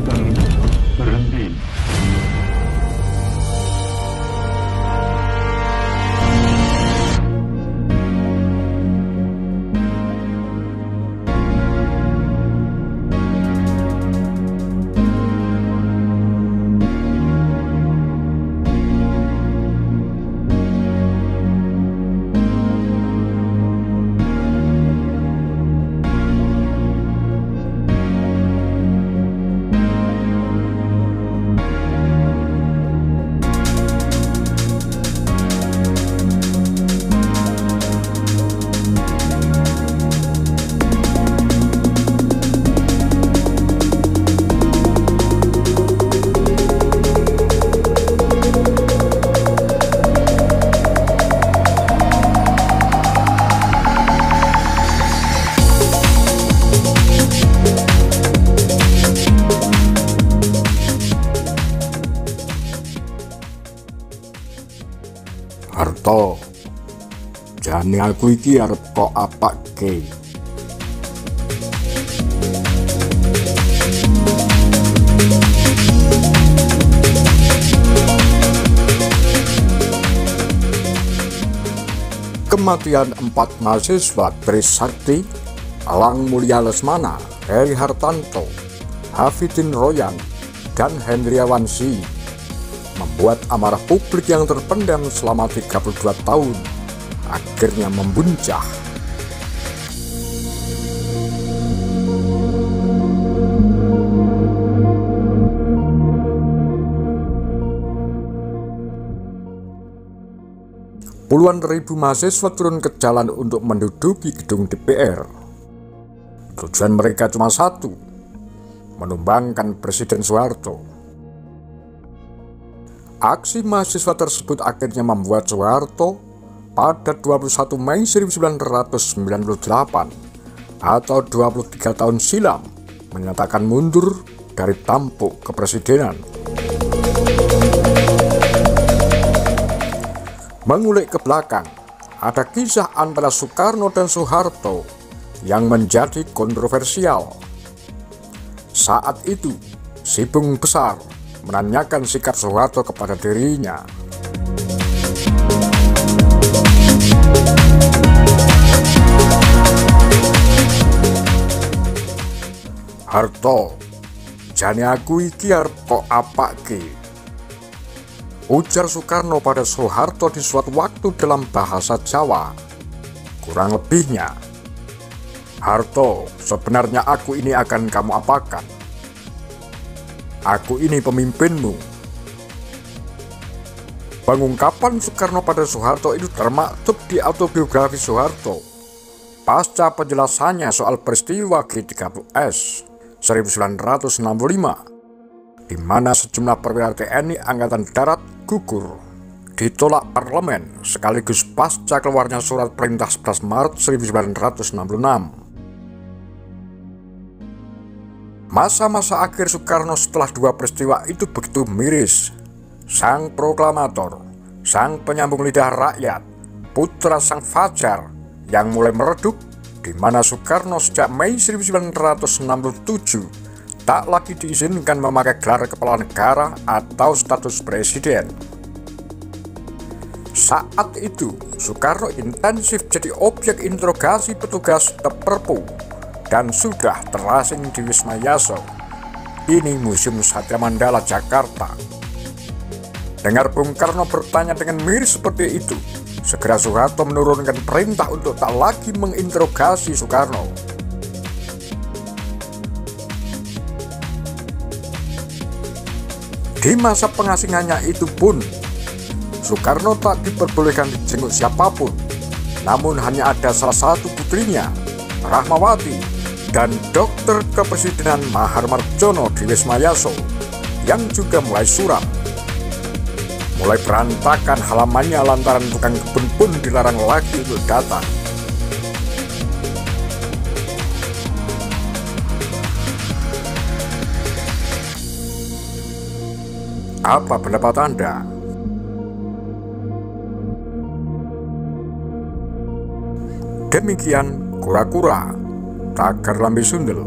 dan berhenti. Harto, jane aku iki arep kok apake. Kematian 4 mahasiswa Trisakti, Alang Mulya Lesmana, Heri Hartanto, Hafidin Royan, dan Hendriawansi membuat amarah publik yang terpendam selama 32 tahun akhirnya membuncah. Puluhan ribu mahasiswa turun ke jalan untuk menduduki gedung DPR. Tujuan mereka cuma satu, menumbangkan Presiden Soeharto. Aksi mahasiswa tersebut akhirnya membuat Soeharto pada 21 Mei 1998 atau 23 tahun silam menyatakan mundur dari tampuk kepresidenan. Mengulik ke belakang, ada kisah antara Soekarno dan Soeharto yang menjadi kontroversial. Saat itu, Si Bung Besar menanyakan sikap Soeharto kepada dirinya. Harto, jane aku iki arep kok apake, ujar Soekarno pada Soeharto di suatu waktu dalam bahasa Jawa. Kurang lebihnya, Harto, sebenarnya aku ini akan kamu apakan? Aku ini pemimpinmu. Pengungkapan Soekarno pada Soeharto itu termaktub di autobiografi Soeharto pasca penjelasannya soal peristiwa G30S 1965, di mana sejumlah perwira TNI Angkatan Darat gugur ditolak parlemen sekaligus pasca keluarnya surat perintah 11 Maret 1966. Masa-masa akhir Soekarno setelah dua peristiwa itu begitu miris. Sang proklamator, sang penyambung lidah rakyat, putra sang fajar yang mulai meredup, di mana Soekarno sejak Mei 1967 tak lagi diizinkan memakai gelar kepala negara atau status presiden. Saat itu, Soekarno intensif jadi objek interogasi petugas Perpu dan sudah terasing di Wisma Yaso. Ini Museum Satya Mandala, Jakarta. Dengar Bung Karno bertanya dengan miris seperti itu, segera Soeharto menurunkan perintah untuk tak lagi menginterogasi Soekarno. Di masa pengasingannya itu pun, Soekarno tak diperbolehkan dijenguk siapapun, namun hanya ada salah satu putrinya, Rahmawati, dan dokter kepresidenan Mahar Marjono di Wisma Yaso yang juga mulai suram. Mulai berantakan halamannya lantaran tukang kebun pun dilarang lagi untuk datang. Apa pendapat Anda? Demikian kura-kura tagar lambe sundel.